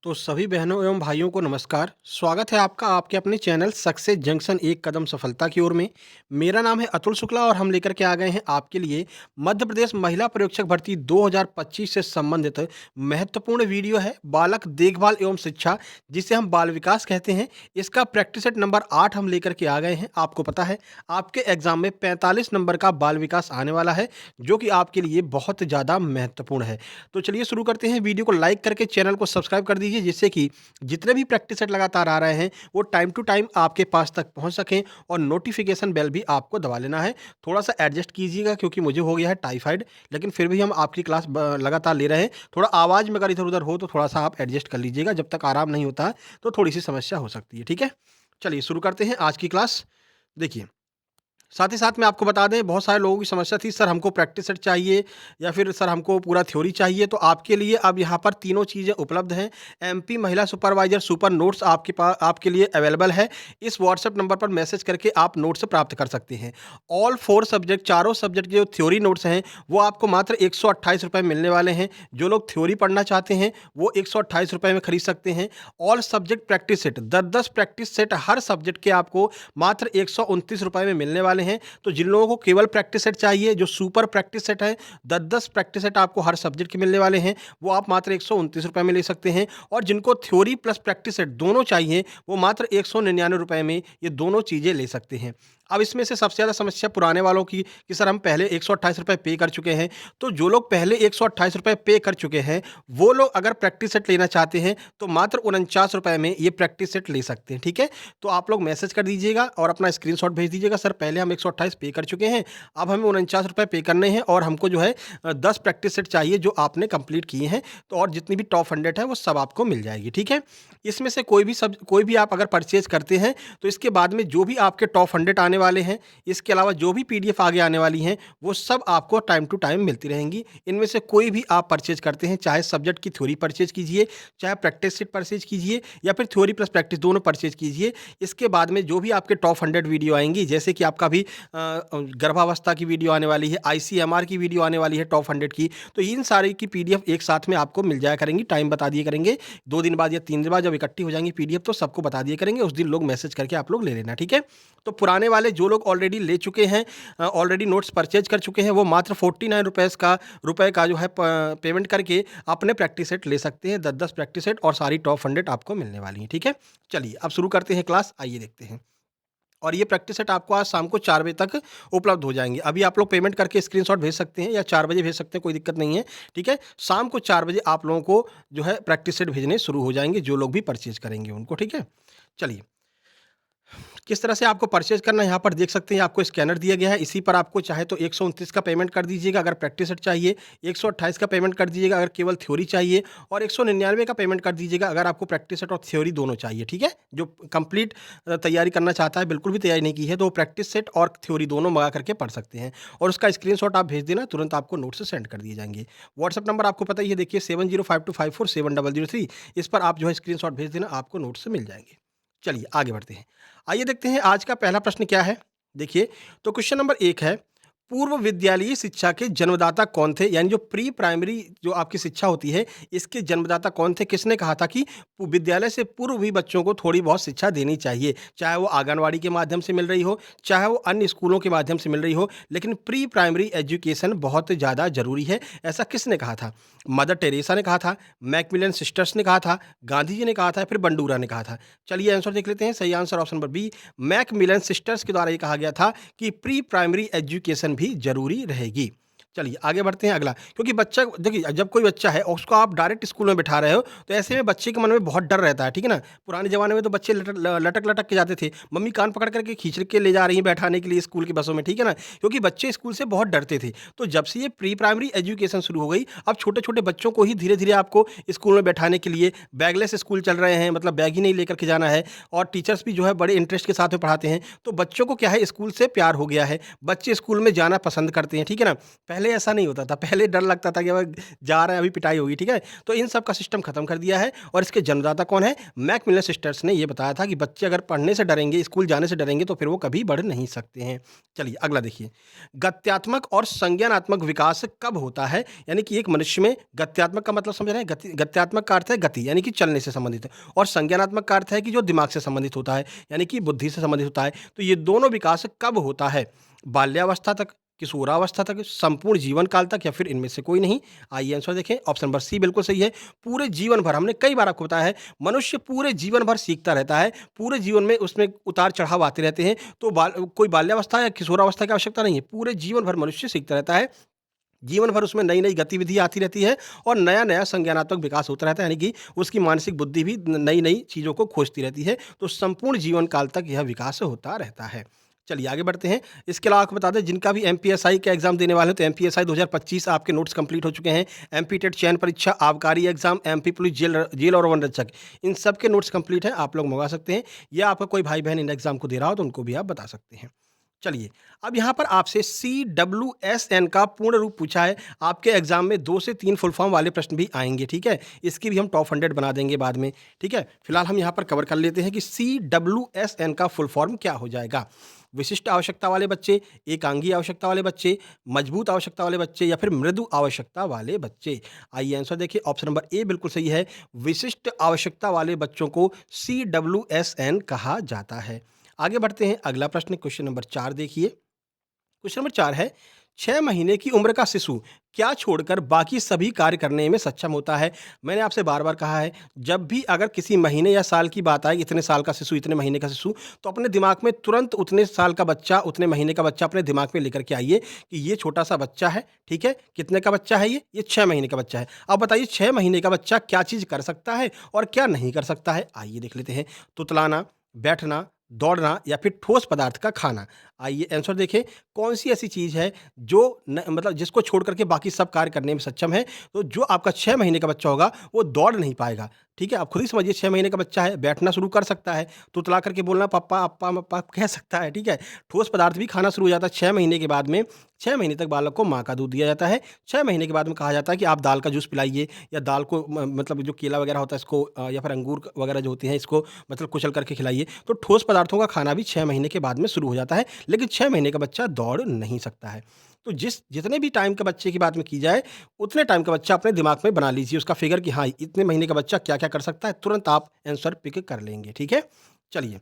तो सभी बहनों एवं भाइयों को नमस्कार। स्वागत है आपका आपके अपने चैनल सक्सेस जंक्शन एक कदम सफलता की ओर में। मेरा नाम है अतुल शुक्ला और हम लेकर के आ गए हैं आपके लिए मध्य प्रदेश महिला पर्यवेक्षक भर्ती 2025 से संबंधित महत्वपूर्ण वीडियो है बालक देखभाल एवं शिक्षा, जिसे हम बाल विकास कहते हैं। इसका प्रैक्टिस सेट नंबर 8 हम लेकर के आ गए हैं। आपको पता है आपके एग्जाम में 45 नंबर का बाल विकास आने वाला है, जो कि आपके लिए बहुत ज़्यादा महत्वपूर्ण है। तो चलिए शुरू करते हैं। वीडियो को लाइक करके चैनल को सब्सक्राइब कर दीजिए, जिससे कि जितने भी प्रैक्टिस सेट लगातार आ रहे हैं वो टाइम टू टाइम आपके पास तक पहुंच सकें। और नोटिफिकेशन बेल भी आपको दबा लेना है। थोड़ा सा एडजस्ट कीजिएगा क्योंकि मुझे हो गया है टाइफाइड, लेकिन फिर भी हम आपकी क्लास लगातार ले रहे हैं। थोड़ा आवाज़ में अगर इधर उधर हो तो थोड़ा सा आप एडजस्ट कर लीजिएगा। जब तक आराम नहीं होता तो थोड़ी सी समस्या हो सकती है। ठीक है, चलिए शुरू करते हैं आज की क्लास। देखिए, साथ ही साथ मैं आपको बता दें, बहुत सारे लोगों की समस्या थी, सर हमको प्रैक्टिस सेट चाहिए या फिर सर हमको पूरा थ्योरी चाहिए। तो आपके लिए अब यहाँ पर तीनों चीज़ें उपलब्ध हैं। एमपी महिला सुपरवाइजर सुपर नोट्स आपके पास आपके लिए अवेलेबल है। इस व्हाट्सएप नंबर पर मैसेज करके आप नोट्स प्राप्त कर सकते हैं। ऑल 4 सब्जेक्ट, चारों सब्जेक्ट के जो थ्योरी नोट्स हैं वो आपको मात्र 128 रुपये मिलने वाले हैं। जो लोग थ्योरी पढ़ना चाहते हैं वो 128 रुपये में खरीद सकते हैं। All subject practice set 10-10 practice set हर सब्जेक्ट के आपको मात्र 129 रुपये में मिलने वाले हैं। तो जिन लोगों को केवल प्रैक्टिस सेट चाहिए, जो सुपर प्रैक्टिस सेट है, 10-10 प्रैक्टिस सेट आपको हर सब्जेक्ट के मिलने वाले हैं, वो आप मात्र 129 रुपये में ले सकते हैं। और जिनको थ्योरी प्लस प्रैक्टिस सेट दोनों चाहिए वो मात्र 199 रुपये में ये दोनों चीज़ें ले सकते हैं। अब इसमें से सबसे ज़्यादा समस्या पुराने वालों की कि सर हम पहले 128 रुपये पे कर चुके हैं। तो जो लोग पहले 128 रुपये पे कर चुके हैं वो लोग अगर प्रैक्टिस सेट लेना चाहते हैं तो मात्र 49 रुपये में ये प्रैक्टिस सेट ले सकते हैं। ठीक है, तो आप लोग मैसेज कर दीजिएगा और अपना स्क्रीनशॉट भेज दीजिएगा, सर पहले हम 128 पे कर चुके हैं, अब हमें 49 रुपये पे करने हैं और हमको जो है 10 प्रैक्टिस सेट चाहिए जो आपने कंप्लीट किए हैं। तो और जितनी भी टॉप 100 है वो सब आपको मिल जाएगी। ठीक है, इसमें से कोई भी आप अगर परचेज करते हैं तो इसके बाद में जो भी आपके टॉप 100 आने वाले हैं, इसके अलावा जो भी पीडीएफ आगे आने वाली हैं वो सब आपको टाइम टू टाइम मिलती रहेंगी। इनमें से कोई भी आप परचेज करते हैं, चाहे सब्जेक्ट की थ्योरी परचेज कीजिए, चाहे प्रैक्टिस सेट परचेज कीजिए या फिर थ्योरी प्लस प्रैक्टिस दोनों परचेज कीजिए। इसके बाद में जो भी आपके टॉप 100 वीडियो आएंगी, जैसे कि आपका भी गर्भावस्था की वीडियो आने वाली है, आईसीएमआर की वीडियो आने वाली है टॉप 100 की, तो इन सारी की पीडीएफ एक साथ में आपको मिल जाया करेंगी। टाइम बता दिए करेंगे 2 दिन बाद या 3 दिन बाद जब इकट्ठी हो जाएंगी पीडीएफ तो सबको बता दिए करेंगे। उस दिन लोग मैसेज करके आप लोग ले लेना। ठीक है, तो पुराने वाले जो लोग ऑलरेडी ले चुके हैं, ऑलरेडी नोट्स परचेज कर चुके हैं, वो मात्र 49 रुपए का जो है पेमेंट करके अपने प्रैक्टिस सेट ले सकते हैं। 10-10 प्रैक्टिस सेट और सारी टॉप 100 आपको मिलने वाली हैं। ठीक है, चलिए अब शुरू करते हैं क्लास, आइए देखते हैं। और ये प्रैक्टिस सेट आपको आज शाम को 4 बजे तक उपलब्ध हो जाएँगे। अभी आप लोग पेमेंट करके स्क्रीनशॉट भेज सकते हैं या 4 बजे भेज सकते हैं, कोई दिक्कत नहीं है। ठीक है? शाम को 4 बजे आप लोगों को जो है प्रैक्टिस सेट भेजने शुरू हो जाएँगे, जो लोग भी परचेज़ करेंगे उनको। ठीक है? चलिए, किस तरह से आपको परचेज़ करना है यहाँ पर देख सकते हैं, आपको स्कैनर दिया गया है। इसी पर आपको चाहे तो 129 का पेमेंट कर दीजिएगा अगर प्रैक्टिस सेट चाहिए, 128 का पेमेंट कर दीजिएगा अगर केवल थ्योरी चाहिए और 199 का पेमेंट कर दीजिएगा अगर आपको प्रैक्टिस सेट और थ्योरी दोनों चाहिए। ठीक है? जो कंप्लीट तैयारी करना चाहता है, बिल्कुल भी तैयारी नहीं की है, तो वो प्रैक्टिस सेट और थ्योरी दोनों मँगा करके पढ़ सकते हैं और उसका स्क्रीनशॉट आप भेज देना, तुरंत आपको नोट्स सेंड कर दिए जाएँगे। व्हाट्सएप नंबर आपको पता ही है, देखिए 7052547003, इस पर आप जो है स्क्रीनशॉट भेज देना, आपको नोट्स मिल जाएँगे। चलिए आगे बढ़ते हैं। आइए देखते हैं आज का पहला प्रश्न क्या है। देखिए, तो क्वेश्चन नंबर 1 है, पूर्व विद्यालयी शिक्षा के जन्मदाता कौन थे? यानी जो प्री प्राइमरी जो आपकी शिक्षा होती है, इसके जन्मदाता कौन थे? किसने कहा था कि विद्यालय से पूर्व भी बच्चों को थोड़ी बहुत शिक्षा देनी चाहिए, चाहे वो आंगनवाड़ी के माध्यम से मिल रही हो, चाहे वो अन्य स्कूलों के माध्यम से मिल रही हो, लेकिन प्री प्राइमरी एजुकेशन बहुत ज़्यादा ज़रूरी है। ऐसा किसने कहा था? मदर टेरेसा ने कहा था, मैकमिलन सिस्टर्स ने कहा था, गांधी जी ने कहा था, फिर बंडूरा ने कहा था। चलिए आंसर देख लेते हैं। सही answer option number B, Macmillan sisters के द्वारा ये कहा गया था कि प्री प्राइमरी एजुकेशन भी ज़रूरी रहेगी। चलिए आगे बढ़ते हैं अगला, क्योंकि बच्चा देखिए, जब कोई बच्चा है और उसको आप डायरेक्ट स्कूल में बिठा रहे हो तो ऐसे में बच्चे के मन में बहुत डर रहता है। ठीक है ना? पुराने ज़माने में तो बच्चे लटक-लटक के जाते थे। मम्मी कान पकड़ कर के खींच के ले जा रही हैं बैठाने के लिए स्कूल की बसों में। ठीक है ना? क्योंकि बच्चे स्कूल से बहुत डरते थे। तो जब से ये प्री प्राइमरी एजुकेशन शुरू हो गई, अब छोटे-छोटे बच्चों को ही धीरे-धीरे आपको स्कूल में बैठाने के लिए बैगलेस स्कूल चल रहे हैं, मतलब बैग ही नहीं लेकर के जाना है और टीचर्स भी जो है बड़े इंटरेस्ट के साथ में पढ़ाते हैं। तो बच्चों को क्या है, स्कूल से प्यार हो गया है। बच्चे स्कूल में जाना पसंद करते हैं। ठीक है ना? पहले ऐसा नहीं होता था, पहले डर लगता था कि अब जा रहे हैं अभी पिटाई होगी, ठीक है? तो इन सब का सिस्टम खत्म कर दिया है और इसके जन्मदाता कौन है? मैकमिलन सिस्टर्स ने ये बताया था कि बच्चे अगर पढ़ने से डरेंगे, स्कूल जाने से डरेंगे तो फिर वो कभी बढ़ नहीं सकते हैं। चलिए अगला देखिए, गत्यात्मक और संज्ञानात्मक विकास कब होता है? यानी कि एक मनुष्य में गत्यात्मक का मतलब समझ रहे हैं? गत्यात्मक का अर्थ है गति यानी कि चलने से संबंधित है और संज्ञानात्मक का अर्थ है कि जो दिमाग से संबंधित होता है, यानी कि बुद्धि से संबंधित होता है। तो ये दोनों विकास कब होता है? बाल्यावस्था तक, किशोरावस्था तक, संपूर्ण जीवन काल तक या फिर इनमें से कोई नहीं? आइए आंसर देखें। ऑप्शन नंबर सी बिल्कुल सही है। पूरे जीवन भर, हमने कई बार आपको बताया है, मनुष्य पूरे जीवन भर सीखता रहता है, पूरे जीवन में उसमें उतार-चढ़ाव आते रहते हैं। तो कोई बाल्यावस्था या किशोरावस्था की आवश्यकता नहीं है। पूरे जीवन भर मनुष्य सीखता रहता है, जीवन भर उसमें नई-नई गतिविधि आती रहती है और नया-नया संज्ञानात्मक विकास होता रहता है, यानी कि उसकी मानसिक बुद्धि भी नई-नई चीज़ों को खोजती रहती है। तो संपूर्ण जीवन काल तक यह विकास होता रहता है। चलिए आगे बढ़ते हैं। इसके अलावा आपको बता दें, जिनका भी एमपीएसआई का एग्ज़ाम देने वाले हैं, तो एमपीएसआई 2025 आपके नोट्स कंप्लीट हो चुके हैं। एमपी टेट चयन परीक्षा, आबकारी एग्ज़ाम, एमपी पुलिस जेल और वन रक्षक, इन सब के नोट्स कंप्लीट हैं, आप लोग मँगवा सकते हैं या आपका कोई भाई-बहन इन एग्ज़ाम को दे रहा हो तो उनको भी आप बता सकते हैं। चलिए, अब यहाँ पर आपसे CWSN का पूर्ण रूप पूछा है। आपके एग्ज़ाम में 2 से 3 फुल फॉर्म वाले प्रश्न भी आएँगे, ठीक है? इसकी भी हम टॉप 100 बना देंगे बाद में, ठीक है? फिलहाल हम यहाँ पर कवर कर लेते हैं कि CWSN का फुल फॉर्म क्या हो जाएगा? विशिष्ट आवश्यकता वाले बच्चे, एकांगी आवश्यकता वाले बच्चे, मजबूत आवश्यकता वाले बच्चे या फिर मृदु आवश्यकता वाले बच्चे? आइए आंसर देखिए। ऑप्शन नंबर ए बिल्कुल सही है। विशिष्ट आवश्यकता वाले बच्चों को CWSN कहा जाता है। आगे बढ़ते हैं, अगला प्रश्न क्वेश्चन नंबर 4 देखिए। क्वेश्चन नंबर 4 है, 6 महीने की उम्र का शिशु क्या छोड़कर बाकी सभी कार्य करने में सक्षम होता है? मैंने आपसे बार-बार कहा है, जब भी अगर किसी महीने या साल की बात आए, इतने साल का शिशु, इतने महीने का शिशु, तो अपने दिमाग में तुरंत उतने साल का बच्चा, उतने महीने का बच्चा अपने दिमाग में लेकर के आइए कि ये छोटा-सा बच्चा है, ठीक है? कितने का बच्चा है ये? ये 6 महीने का बच्चा है। अब बताइए 6 महीने का बच्चा क्या चीज़ कर सकता है और क्या नहीं कर सकता है? आइए देख लेते हैं। तुतलाना, बैठना, दौड़ना या फिर ठोस पदार्थ का खाना? आइए आंसर देखें, कौन-सी ऐसी चीज़ है जो मतलब जिसको छोड़ कर के बाकी सब कार्य करने में सक्षम है? तो जो आपका 6 महीने का बच्चा होगा, वो दौड़ नहीं पाएगा, ठीक है? आप खुद ही समझिए, 6 महीने का बच्चा है, बैठना शुरू कर सकता है, तुतला करके बोलना पप्पा, अप्पा, मप्पा कह सकता है, ठीक है? ठोस पदार्थ भी खाना शुरू हो जाता है 6 महीने के बाद में। 6 महीने तक बालक को माँ का दूध दिया जाता है। 6 महीने के बाद में कहा जाता है कि आप दाल का जूस पिलाइए या दाल को मतलब जो केला वगैरह होता है इसको या फिर अंगूर वगैरह जो होते हैं इसको मतलब कुचल करके खिलाइए। तो ठोस पदार्थों का खाना भी 6 महीने के बाद में शुरू हो जाता है, लेकिन 6 महीने का बच्चा दौड़ नहीं सकता है। तो जितने भी टाइम के बच्चे की बात में की जाए, उतने टाइम का बच्चा अपने दिमाग में बना लीजिए उसका फिगर कि हाँ, इतने महीने का बच्चा क्या-क्या कर सकता है, तुरंत आप आंसर पिक कर लेंगे, ठीक है? चलिए,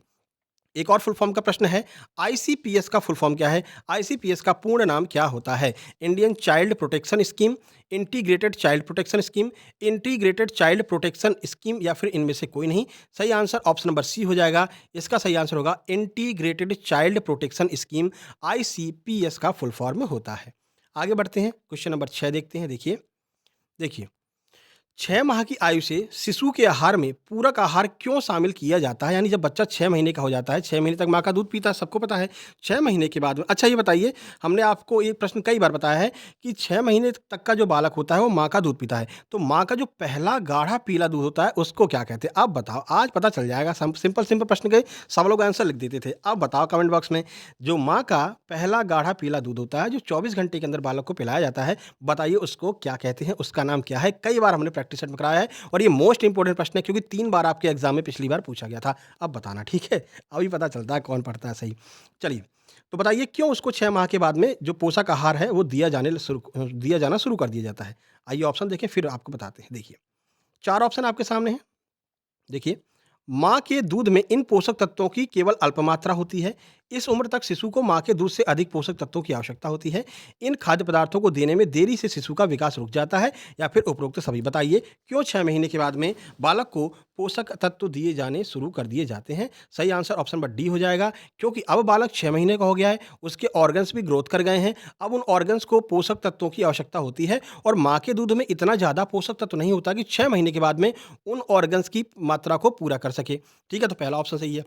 एक और फुल फॉर्म का प्रश्न है, आईसीपीएस का फुल फॉर्म क्या है? आईसीपीएस का पूर्ण नाम क्या होता है? Indian child protection scheme, integrated child protection scheme, integrated child protection scheme या फिर इनमें से कोई नहीं? सही आंसर ऑप्शन नंबर सी हो जाएगा। इसका सही आंसर होगा integrated child protection scheme, ICPS का फुल फॉर्म होता है। आगे बढ़ते हैं, क्वेश्चन नंबर 6 देखते हैं। देखिए, 6 माह की आयु से शिशु के आहार में पूरक आहार क्यों शामिल किया जाता है? यानी जब बच्चा 6 महीने का हो जाता है, 6 महीने तक माँ का दूध पीता है, सबको पता है। 6 महीने के बाद में अच्छा ये बताइए, हमने आपको ये प्रश्न कई बार बताया है कि 6 महीने तक का जो बालक होता है, वो माँ का दूध पीता है। तो माँ का जो पहला गाढ़ा पीला दूध होता है, उसको क्या कहते हैं? आप बताओ, आज पता चल जाएगा। सिंपल प्रश्न के सब लोग आंसर लिख देते थे। अब बताओ कमेंट बॉक्स में, जो माँ का पहला गाढ़ा पीला दूध होता है, जो 24 घंटे के अंदर बालक को पिलाया जाता है, बताइए उसको क्या कहते हैं? उसका नाम क्या है? कई बार हमने प्रैक्टिस सेट में कराया है और ये मोस्ट इंपोर्टेंट प्रश्न है क्योंकि 3 बार आपके एग्जाम में पिछली बार पूछा गया था। अब बताना, ठीक है? अभी पता चलता है कौन पढ़ता है सही। चलिए, तो बताइए क्यों उसको 6 माह के बाद में जो पोषक आहार है वो दिया जाना शुरू कर दिया जाता है? आइए ऑप्शन देखें फिर आपको बताते हैं। देखिए, 4 ऑप्शन आपके सामने हैं। देखिए, माँ के दूध में इन पोषक तत्वों की केवल अल्प मात्रा होती है। इस उम्र तक शिशु को माँ के दूध से अधिक पोषक तत्वों की आवश्यकता होती है। इन खाद्य पदार्थों को देने में देरी से शिशु का विकास रुक जाता है या फिर उपरोक्त सभी? बताइए क्यों 6 महीने के बाद में बालक को पोषक तत्व दिए जाने शुरू कर दिए जाते हैं? सही आंसर ऑप्शन नंबर डी हो जाएगा, क्योंकि अब बालक 6 महीने का हो गया है, उसके ऑर्गन्स भी ग्रोथ कर गए हैं। अब उन ऑर्गन्स को पोषक तत्वों की आवश्यकता होती है और माँ के दूध में इतना ज़्यादा पोषक तत्व नहीं होता कि 6 महीने के बाद में उन ऑर्गन्स की मात्रा को पूरा कर सके। ठीक है, तो पहला ऑप्शन सही है।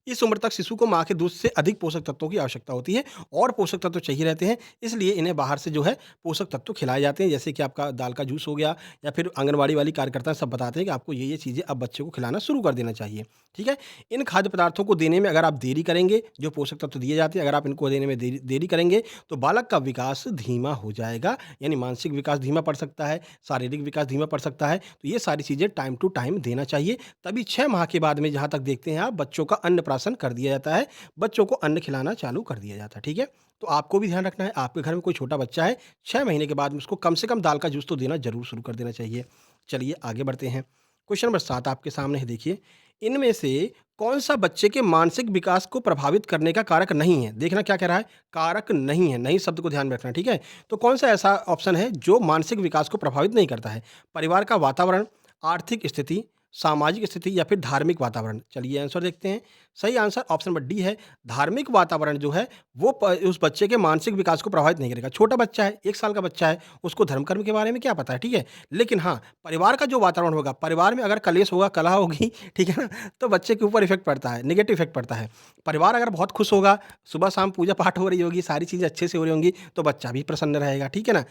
इस उम्र तक शिशु को माँ के दूध से अधिक पोषक तत्वों की आवश्यकता होती है और पोषक तत्व चाहिए रहते हैं, इसलिए इन्हें बाहर से जो है पोषक तत्व खिलाए जाते हैं, जैसे कि आपका दाल का जूस हो गया या फिर आंगनबाड़ी वाली कार्यकर्ता सब बताते हैं कि आपको ये चीज़ें अब बच्चे को खिलाना शुरू कर देना चाहिए। ठीक है? इन खाद्य पदार्थों को देने में अगर आप देरी करेंगे, जो पोषक तत्व दिए जाते हैं, अगर आप इनको देने में देरी देरी करेंगे, तो बालक का विकास धीमा हो जाएगा, यानी मानसिक विकास धीमा पड़ सकता है, शारीरिक विकास धीमा पड़ सकता है। तो ये सारी चीज़ें टाइम टू टाइम देना चाहिए। तभी 6 माह के बाद में जहाँ तक देखते हैं आप, बच्चों का अन्नप्राशन कर दिया जाता है, बच्चों को अन्न खिलाना चालू कर दिया जाता है, ठीक है? तो आपको भी ध्यान रखना है, आपके घर में कोई छोटा बच्चा है, 6 महीने के बाद में उसको कम से कम दाल का जूस तो देना ज़रूर शुरू कर देना चाहिए। चलिए आगे बढ़ते हैं। क्वेश्चन नंबर 7 आपके सामने है, देखिए, इनमें से कौन-सा बच्चे के मानसिक विकास को प्रभावित करने का कारक नहीं है? देखना क्या कह रहा है, कारक नहीं है, नहीं शब्द को ध्यान में रखना है, ठीक है? तो कौन-सा ऐसा ऑप्शन है जो मानसिक विकास को प्रभावित नहीं करता है? परिवार का वातावरण, आर्थिक स्थिति, सामाजिक स्थिति या फिर धार्मिक वातावरण? चलिए आंसर देखते हैं। सही आंसर ऑप्शन नंबर डी है। धार्मिक वातावरण जो है वो उस बच्चे के मानसिक विकास को प्रभावित नहीं करेगा। छोटा बच्चा है, 1 साल का बच्चा है, उसको धर्म कर्म के बारे में क्या पता है, ठीक है? लेकिन हाँ, परिवार का जो वातावरण होगा, परिवार में अगर कलेश होगा, कलह होगी, ठीक है ना? तो बच्चे के ऊपर इफ़ेक्ट पड़ता है, नेगेटिव इफ़ेक्ट पड़ता है। परिवार अगर बहुत खुश होगा, सुबह-शाम पूजा-पाठ हो रही होगी, सारी चीज़ें अच्छे से हो रही होंगी, तो बच्चा भी प्रसन्न रहेगा, ठीक है ना?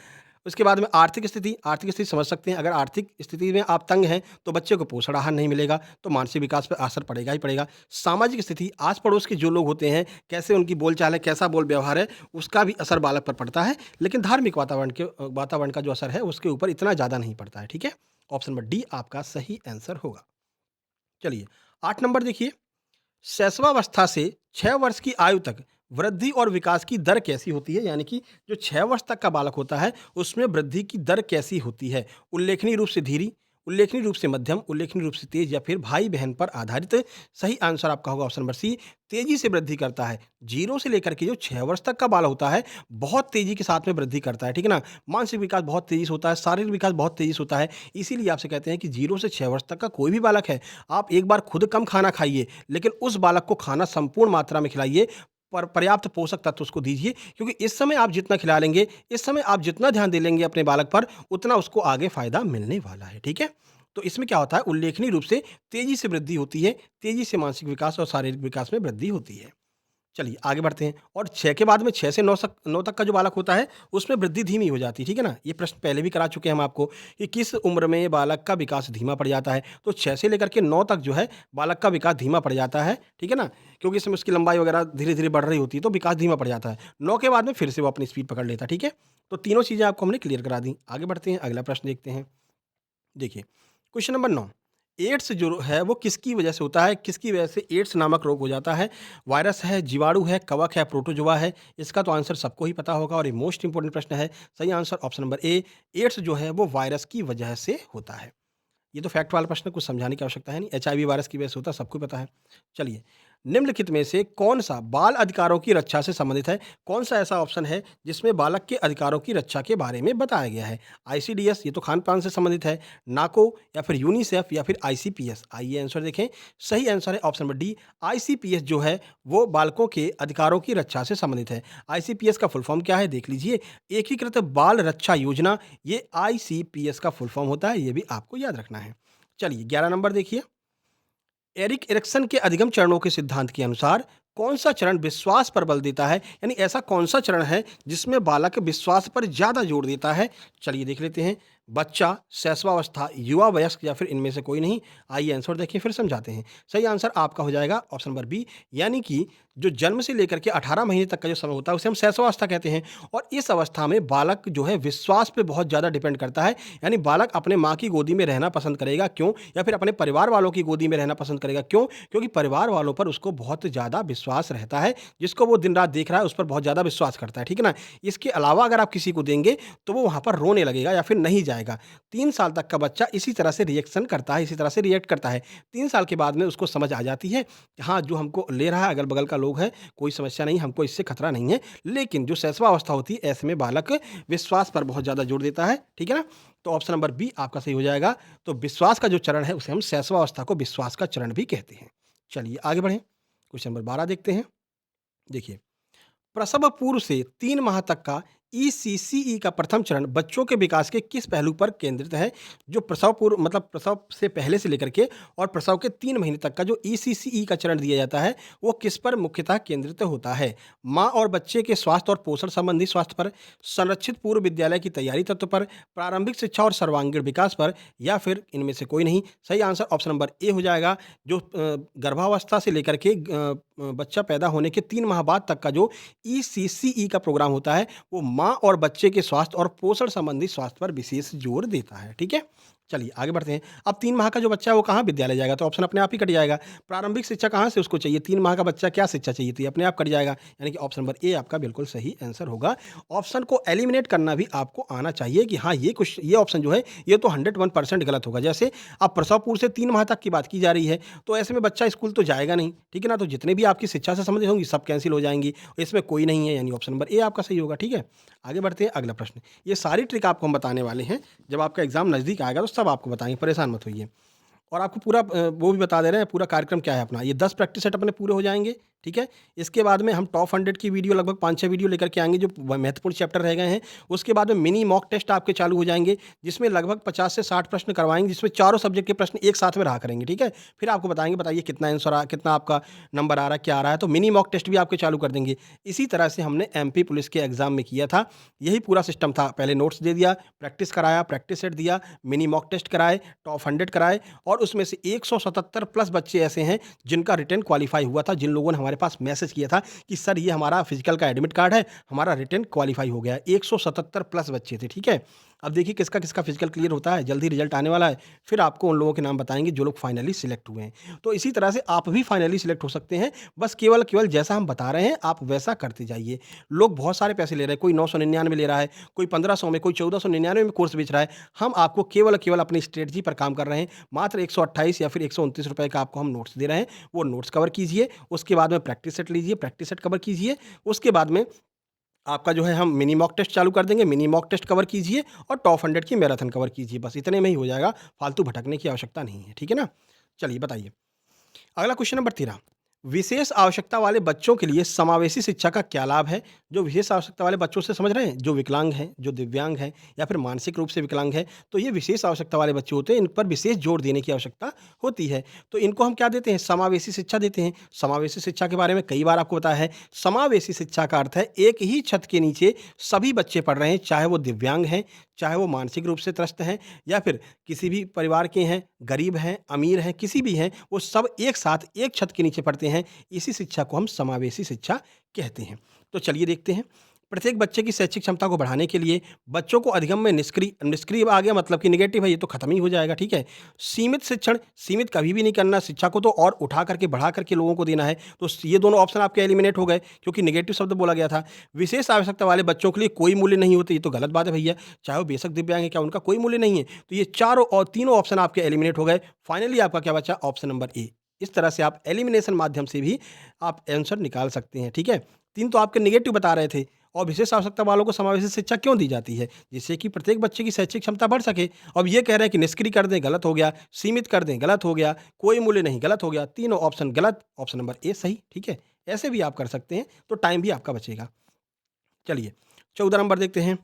उसके बाद में आर्थिक स्थिति समझ सकते हैं, अगर आर्थिक स्थिति में आप तंग हैं, तो बच्चे को पोषण आहार नहीं मिलेगा, तो मानसिक विकास पे असर पड़ेगा ही पड़ेगा। सामाजिक स्थिति, आस-पड़ोस के जो लोग होते हैं, कैसे उनकी बोलचाल है, कैसा बोल व्यवहार है, उसका भी असर बालक पर पड़ता है, लेकिन धार्मिक वातावरण का जो असर है, उसके ऊपर इतना ज़्यादा नहीं पड़ता है, ठीक है? ऑप्शन नंबर डी आपका सही आंसर होगा। चलिए, 8 नंबर देखिए, शैशवावस्था से 6 वर्ष की आयु तक वृद्धि और विकास की दर कैसी होती है? यानी कि जो 6 वर्ष तक का बालक होता है, उसमें वृद्धि की दर कैसी होती है? उल्लेखनीय रूप से धीरे, उल्लेखनीय रूप से मध्यम, उल्लेखनीय रूप से तेज या फिर भाई-बहन पर आधारित? सही आंसर आपका होगा ऑप्शन नंबर सी, तेज़ी से वृद्धि करता है। 0 से लेकर के जो 6 वर्ष तक का बालक होता है, बहुत तेज़ी के साथ में वृद्धि करता है, ठीक है ना? मानसिक विकास बहुत तेज़ी से होता है, शारीरिक विकास बहुत तेज़ी से होता है। इसीलिए आपसे कहते हैं कि 0 से 6 वर्ष तक का कोई भी बालक है, आप एक बार खुद कम खाना खाइए, लेकिन उस बालक को खाना संपूर्ण मात्रा में खिलाइए, पर्याप्त पोषक तत्व उसको दीजिए, क्योंकि इस समय आप जितना खिला लेंगे, इस समय आप जितना ध्यान दे लेंगे अपने बालक पर, उतना उसको आगे फ़ायदा मिलने वाला है, ठीक है? तो इसमें क्या होता है, उल्लेखनीय रूप से तेज़ी से वृद्धि होती है, तेज़ी से मानसिक विकास और शारीरिक विकास में वृद्धि होती है। चलिए आगे बढ़ते हैं, और 6 के बाद में 6 से 9 तक का जो बालक होता है, उसमें वृद्धि धीमी हो जाती है, ठीक है ना? ये प्रश्न पहले भी करा चुके हैं हम आपको कि किस उम्र में बालक का विकास धीमा पड़ जाता है। तो 6 से लेकर के 9 तक जो है बालक का विकास धीमा पड़ जाता है, ठीक है ना? क्योंकि इसमें उसकी लंबाई वगैरह धीरे-धीरे बढ़ रही होती है, तो विकास धीमा पड़ जाता है। 9 के बाद में फिर से वो अपनी स्पीड पकड़ लेता है, ठीक है? तो तीनों चीज़ें आपको हमने क्लियर करा दी। आगे बढ़ते हैं, अगला प्रश्न देखते हैं। देखिए, क्वेश्चन नंबर 9, एड्स जो है वो किसकी वजह से होता है? किसकी वजह से एड्स नामक रोग हो जाता है? वायरस है, जीवाणु है, कवक है, प्रोटोजोआ है? इसका तो आंसर सबको ही पता होगा और ये मोस्ट इंपोर्टेंट प्रश्न है। सही answer option number A, AIDS जो है वो वायरस की वजह से होता है। ये तो फैक्ट वाला प्रश्न है, कुछ समझाने की आवश्यकता है नहीं। एचआईवी वायरस की वजह से होता है, सबको पता है। चलिए, निम्नलिखित में से कौन-सा बाल अधिकारों की रक्षा से संबंधित है? कौन-सा ऐसा ऑप्शन है जिसमें बालक के अधिकारों की रक्षा के बारे में बताया गया है? आईसीडीएस, ये तो खान-पान से संबंधित है, नाको या फिर यूनिसेफ या फिर आईसीपीएस? आइए आंसर देखें। सही आंसर है ऑप्शन नंबर डी, आईसीपीएस जो है वो बालकों के अधिकारों की रक्षा से संबंधित है। आईसीपीएस का फुल फॉर्म क्या है देख लीजिए, एकीकृत बाल रक्षा योजना, ये आईसीपीएस का फुल फॉर्म होता है, ये भी आपको याद रखना है। चलिए 11 नंबर देखिए, एरिक एरिक्सन के अधिगम चरणों के सिद्धांत के अनुसार कौन सा चरण विश्वास पर बल देता है? यानी ऐसा कौन सा चरण है जिसमें बालक विश्वास पर ज्यादा जोर देता है? चलिए देख लेते हैं। बच्चा, शैशवावस्था, युवा वयस्क या फिर इनमें से कोई नहीं? आइए आंसर देखें, फिर समझाते हैं। सही आंसर आपका हो जाएगा ऑप्शन नंबर बी, यानी कि जो जन्म से लेकर के 18 महीने तक का जो समय होता है उसे हम शैशवावस्था कहते हैं। और इस अवस्था में बालक जो है विश्वास पे बहुत ज़्यादा डिपेंड करता है, यानी बालक अपने माँ की गोदी में रहना पसंद करेगा, क्यों? या फिर अपने परिवार वालों की गोदी में रहना पसंद करेगा, क्यों? क्योंकि परिवार वालों पर उसको बहुत ज़्यादा विश्वास रहता है, जिसको वो दिन रात देख रहा है उस पर बहुत ज़्यादा विश्वास करता है, ठीक है ना? इसके अलावा अगर आप किसी को देंगे तो वो वहाँ पर रोने लगेगा या फिर नहीं जाएगा। 3 साल तक का बच्चा इसी तरह से रिएक्शन करता है, इसी तरह से रिएक्ट करता है। 3 साल के बाद में उसको समझ आ जाती है कि हाँ, जो हमको ले रहा है अगल-बगल का लोग है, कोई समस्या नहीं, हमको इससे खतरा नहीं है। लेकिन जो शैशवावस्था होती है, ऐसे में बालक विश्वास पर बहुत ज़्यादा जोर देता है, ठीक है ना? तो ऑप्शन नंबर बी आपका सही हो जाएगा। तो विश्वास का जो चरण है उसे हम शैशवावस्था को विश्वास का चरण भी कहते हैं। चलिए आगे बढ़ें, क्वेश्चन नंबर 12 देखते हैं। देखिए, प्रसव पूर्व से 3 माह तक का ईसीसीई का प्रथम चरण बच्चों के विकास के किस पहलू पर केंद्रित है? जो प्रसव पूर्व मतलब प्रसव से पहले से लेकर के और प्रसव के 3 महीने तक का जो ईसीसीई का चरण दिया जाता है, वो किस पर मुख्यतः केंद्रित होता है? माँ और बच्चे के स्वास्थ्य और पोषण संबंधी स्वास्थ्य पर, संरक्षित पूर्व विद्यालय की तैयारी तत्व पर, प्रारंभिक शिक्षा और सर्वांगीण विकास पर, या फिर इनमें से कोई नहीं? सही आंसर ऑप्शन नंबर ए हो जाएगा। जो गर्भावस्था से लेकर के बच्चा पैदा होने के 3 माह बाद तक का जो ईसीसीई का प्रोग्राम होता है, वो माँ और बच्चे के स्वास्थ्य और पोषण संबंधी स्वास्थ्य पर विशेष जोर देता है। ठीक है? चलिए आगे बढ़ते हैं। अब 3 माह का जो बच्चा है वो कहाँ विद्यालय जाएगा? तो ऑप्शन अपने आप ही कट जाएगा। प्रारंभिक शिक्षा कहाँ से उसको चाहिए? 3 माह का बच्चा क्या शिक्षा चाहिए? तो ये अपने आप कट जाएगा। यानी कि ऑप्शन नंबर ए आपका बिल्कुल सही आंसर होगा। ऑप्शन को एलिमिनेट करना भी आपको आना चाहिए कि हाँ, ये ऑप्शन जो है ये तो 101% गलत होगा। जैसे अब प्रसव पूर्व से 3 माह तक की बात की जा रही है, तो ऐसे में बच्चा स्कूल तो जाएगा नहीं, ठीक है ना? तो जितने भी आपकी शिक्षा से संबंधित होंगी सब कैंसल हो जाएँगी। इसमें कोई नहीं है, यानी ऑप्शन नंबर ए आपका सही होगा। ठीक है? आगे बढ़ते हैं अगला प्रश्न। ये सारी ट्रिक आपको हम बताने वाले हैं। जब आपका एग्ज़ाम नज़दीक आएगा तो सब आपको बताएँगे, परेशान मत होइए। और आपको पूरा वो भी बता दे रहे हैं पूरा कार्यक्रम क्या है अपना। ये 10 प्रैक्टिस सेट अपने पूरे हो जाएँगे, ठीक है? इसके बाद में हम टॉप 100 की वीडियो लगभग 5-6 वीडियो लेकर के आएँगे जो महत्वपूर्ण चैप्टर रह गए हैं। उसके बाद में मिनी मॉक टेस्ट आपके चालू हो जाएँगे, जिसमें लगभग 50 से 60 प्रश्न करवाएँगे, जिसमें चारों सब्जेक्ट के प्रश्न एक साथ में रहा करेंगे, ठीक है? फिर आपको बताएँगे, बताइए कितना आंसर कितना आपका नंबर आ रहा है, क्या आ रहा है? तो मिनी मॉक टेस्ट भी आपके चालू कर देंगे। इसी तरह से हमने एमपी पुलिस के एग्ज़ाम में किया था। यही पूरा सिस्टम था। पहले नोट्स दे दिया, प्रैक्टिस कराया, प्रैक्टिस सेट दिया, मिनी मॉक टेस्ट कराए, टॉप 100 कराए, और उसमें से 177 प्लस बच्चे ऐसे हैं जिनका रिटन क्वालीफाई हुआ था, जिन लोगों ने हमारे पास मैसेज किया था कि सर ये हमारा फिजिकल का एडमिट कार्ड है, हमारा रिटन क्वालीफाई हो गया है। 177 प्लस बच्चे थे, ठीक है? अब देखिए किसका किसका फिजिकल क्लियर होता है, जल्दी रिजल्ट आने वाला है, फिर आपको उन लोगों के नाम बताएंगे जो लोग फाइनली सिलेक्ट हुए हैं। तो इसी तरह से आप भी फाइनली सिलेक्ट हो सकते हैं। बस केवल केवल जैसा हम बता रहे हैं आप वैसा करते जाइए। लोग बहुत सारे पैसे ले रहे हैं, कोई 999 ले रहा है, कोई 1500 में, कोई 1499 में कोर्स बेच रहा है। हम आपको केवल केवल अपनी स्ट्रेटजी पर काम कर रहे हैं। मात्र 128 या फिर 129 रुपए का आपको हम नोट्स दे रहे हैं। वो नोट्स कवर कीजिए, उसके बाद में प्रैक्टिस सेट लीजिए, प्रैक्टिस सेट कवर कीजिए। उसके बाद में आपका जो है हम मिनी मॉक टेस्ट चालू कर देंगे, मिनी मॉक टेस्ट कवर कीजिए और टॉप 100 की मैराथन कवर कीजिए। बस इतने में ही हो जाएगा, फालतू भटकने की आवश्यकता नहीं है, ठीक है ना? चलिए बताइए। अगला क्वेश्चन नंबर 13, विशेष आवश्यकता वाले बच्चों के लिए समावेशी शिक्षा का क्या लाभ है? जो विशेष आवश्यकता वाले बच्चों से समझ रहे हैं, जो विकलांग हैं, जो दिव्यांग हैं या फिर मानसिक रूप से विकलांग हैं, तो ये विशेष आवश्यकता वाले बच्चे होते हैं, इन पर विशेष जोर देने की आवश्यकता होती है। तो इनको हम क्या देते हैं? समावेशी शिक्षा देते हैं। समावेशी शिक्षा के बारे में कई बार आपको बताया है। समावेशी शिक्षा का अर्थ है एक ही छत के नीचे सभी बच्चे पढ़ रहे हैं, चाहे वो दिव्यांग हैं, चाहे वो मानसिक रूप से त्रस्त हैं, या फिर किसी भी परिवार के हैं, गरीब हैं, अमीर हैं, किसी भी हैं, वो सब एक साथ एक छत के नीचे पढ़ते हैं। इसी शिक्षा को हम समावेशी शिक्षा कहते हैं। तो चलिए देखते हैं। प्रत्येक बच्चे की शैक्षिक क्षमता को बढ़ाने के लिए बच्चों को अधिगम में निष्क्रिय निष्क्रिय आ गया मतलब कि नेगेटिव है, ये तो खत्म ही हो जाएगा, ठीक है? सीमित शिक्षण, सीमित कभी भी नहीं करना, शिक्षा को तो और उठा करके बढ़ा करके लोगों को देना है। तो ये दोनों ऑप्शन आपके एलिमिनेट हो गए क्योंकि नेगेटिव शब्द बोला गया था। विशेष आवश्यकता वाले बच्चों के लिए कोई मूल्य नहीं होते, ये तो गलत बात है भैया। चाहे वो बेशक दिव्यांग है, क्या उनका कोई मूल्य नहीं है? तो ये चारों और तीनों ऑप्शन आपके एलिमिनेट हो गए। फाइनली आपका क्या बचा? ऑप्शन नंबर ए। इस तरह से आप एलिमिनेशन माध्यम से भी आप आंसर निकाल सकते हैं, ठीक है? 3 तो आपके नेगेटिव बता रहे थे। और विशेष आवश्यकता वालों को समावेशी शिक्षा क्यों दी जाती है? जिससे कि प्रत्येक बच्चे की शैक्षिक क्षमता बढ़ सके। अब ये कह रहे हैं कि निष्क्रिय कर दें, गलत हो गया, सीमित कर दें, गलत हो गया, कोई मूल्य नहीं, गलत हो गया। तीनों ऑप्शन गलत, ऑप्शन नंबर ए सही, ठीक है? ऐसे भी आप कर सकते हैं, तो टाइम भी आपका बचेगा। चलिए, 14 नंबर देखते हैं।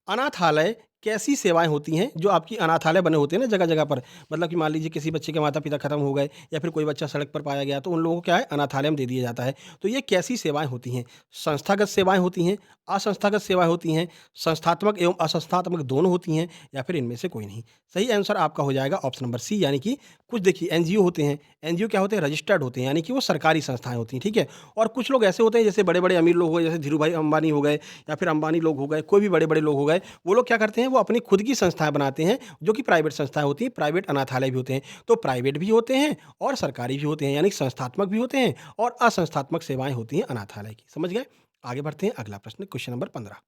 अनाथालय कैसी सेवाएँ होती हैं जो आपकी अनाथालय बने होते हैं ना जगह-जगह पर? मतलब कि मान लीजिए किसी बच्चे के माता-पिता खत्म हो गए या फिर कोई बच्चा सड़क पर पाया गया तो उन लोगों को क्या है अनाथालय में दे दिया जाता है। तो ये कैसी सेवाएँ होती हैं? संस्थागत सेवाएँ होती हैं, असंस्थागत सेवाएँ होती हैं, संस्थात्मक एवं असंस्थात्मक दोनों होती हैं या फिर इनमें से कोई नहीं। सही आंसर आपका हो जाएगा ऑप्शन नंबर सी, यानी कि कुछ देखिए एनजीओ होते हैं। एनजीओ क्या होते हैं? रजिस्टर्ड होते हैं, यानी कि वो सरकारी संस्थाएँ होती हैं, ठीक है? और कुछ लोग ऐसे होते हैं जैसे बड़े-बड़े अमीर लोग हो गए, जैसे धीरूभाई अंबानी हो गए या फिर अंबानी लोग हो गए, कोई भी बड़े-बड़े लोग हो गए, वो लोग क्या करते हैं, वो अपनी खुद की संस्थाएँ बनाते हैं, जो कि प्राइवेट संस्थाएँ होती हैं, प्राइवेट अनाथालय भी होते हैं। तो प्राइवेट भी होते हैं और सरकारी भी होते हैं, यानी संस्थात्मक भी होते हैं और असंस्थात्मक सेवाएँ होती हैं अनाथालय की। समझ गए? आगे बढ़ते हैं, अगला प्रश्न क्वेश्चन नंबर 15।